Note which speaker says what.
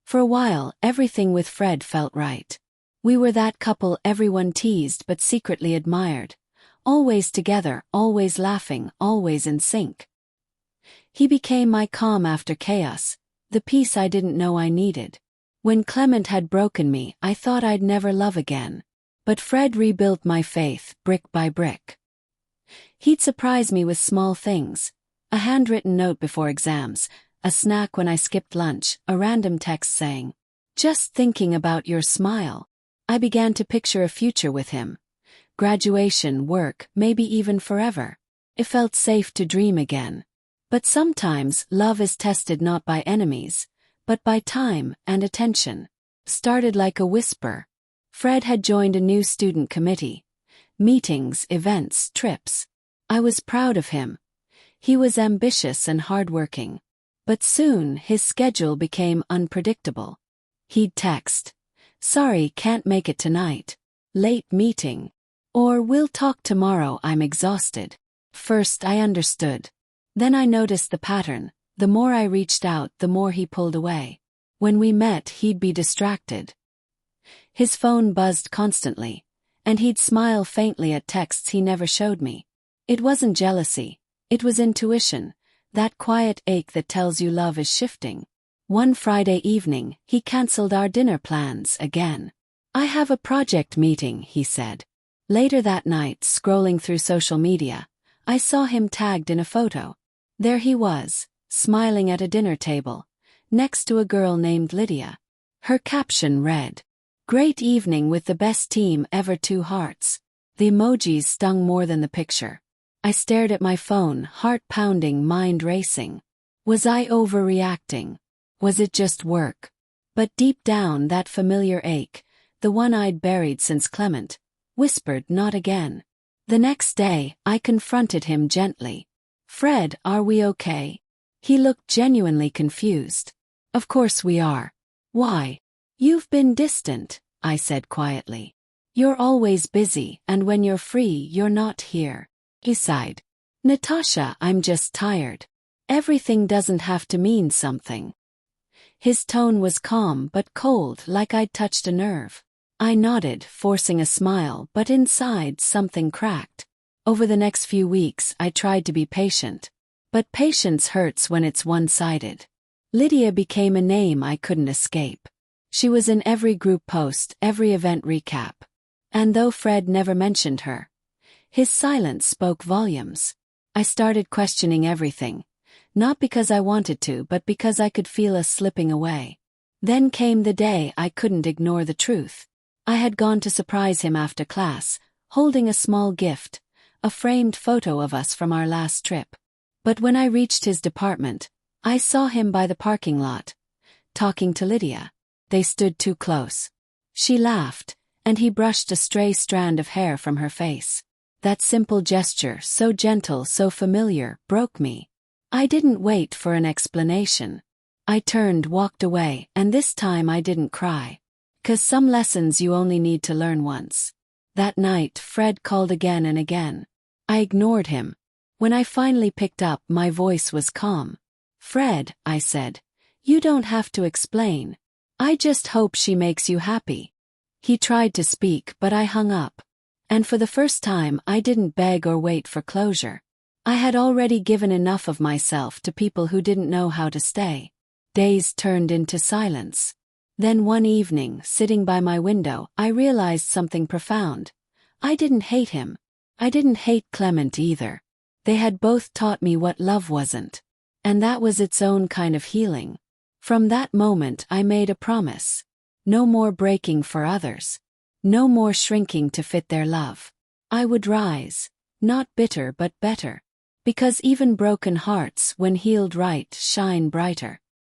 Speaker 1: For a while, everything with Fred felt right. We were that couple everyone teased but secretly admired. Always together, always laughing, always in sync. He became my calm after chaos, the peace I didn't know I needed. When Clement had broken me, I thought I'd never love again. But Fred rebuilt my faith, brick by brick. He'd surprise me with small things. A handwritten note before exams, a snack when I skipped lunch, a random text saying, "Just thinking about your smile." I began to picture a future with him. Graduation, work, maybe even forever. It felt safe to dream again. But sometimes, love is tested not by enemies, but by time and attention. Started like a whisper. Fred had joined a new student committee. Meetings, events, trips. I was proud of him. He was ambitious and hardworking. But soon, his schedule became unpredictable. He'd text, "Sorry, can't make it tonight. Late meeting." Or, "We'll talk tomorrow, I'm exhausted." First, I understood. Then I noticed the pattern. The more I reached out, the more he pulled away. When we met, he'd be distracted. His phone buzzed constantly, and he'd smile faintly at texts he never showed me. It wasn't jealousy. It was intuition, that quiet ache that tells you love is shifting. One Friday evening, he cancelled our dinner plans again. "I have a project meeting," he said. Later that night, scrolling through social media, I saw him tagged in a photo. There he was, smiling at a dinner table, next to a girl named Lydia. Her caption read, "Great evening with the best team ever, 2 hearts." The emojis stung more than the picture. I stared at my phone, heart pounding, mind racing. Was I overreacting? Was it just work? But deep down, that familiar ache, the one I'd buried since Clement, whispered, "Not again." The next day, I confronted him gently. "Fred, are we okay?" He looked genuinely confused. "Of course we are. Why?" "You've been distant," I said quietly. "You're always busy, and when you're free, you're not here." He sighed. "Natasha, I'm just tired. Everything doesn't have to mean something." His tone was calm but cold, like I'd touched a nerve. I nodded, forcing a smile, but inside something cracked. Over the next few weeks, I tried to be patient. But patience hurts when it's one-sided. Lydia became a name I couldn't escape. She was in every group post, every event recap. And though Fred never mentioned her, his silence spoke volumes. I started questioning everything. Not because I wanted to, but because I could feel us slipping away. Then came the day I couldn't ignore the truth. I had gone to surprise him after class, holding a small gift, a framed photo of us from our last trip. But when I reached his department, I saw him by the parking lot, talking to Lydia. They stood too close. She laughed, and he brushed a stray strand of hair from her face. That simple gesture, so gentle, so familiar, broke me. I didn't wait for an explanation. I turned, walked away, and this time I didn't cry. 'Cause some lessons you only need to learn once. That night, Fred called again and again. I ignored him. When I finally picked up, my voice was calm. "Fred," I said, "you don't have to explain. I just hope she makes you happy." He tried to speak, but I hung up. And for the first time, I didn't beg or wait for closure. I had already given enough of myself to people who didn't know how to stay. Days turned into silence. Then one evening, sitting by my window, I realized something profound. I didn't hate him. I didn't hate Clement either. They had both taught me what love wasn't. And that was its own kind of healing. From that moment, I made a promise. No more breaking for others. No more shrinking to fit their love. I would rise. Not bitter but better. Because even broken hearts, when healed right, shine brighter.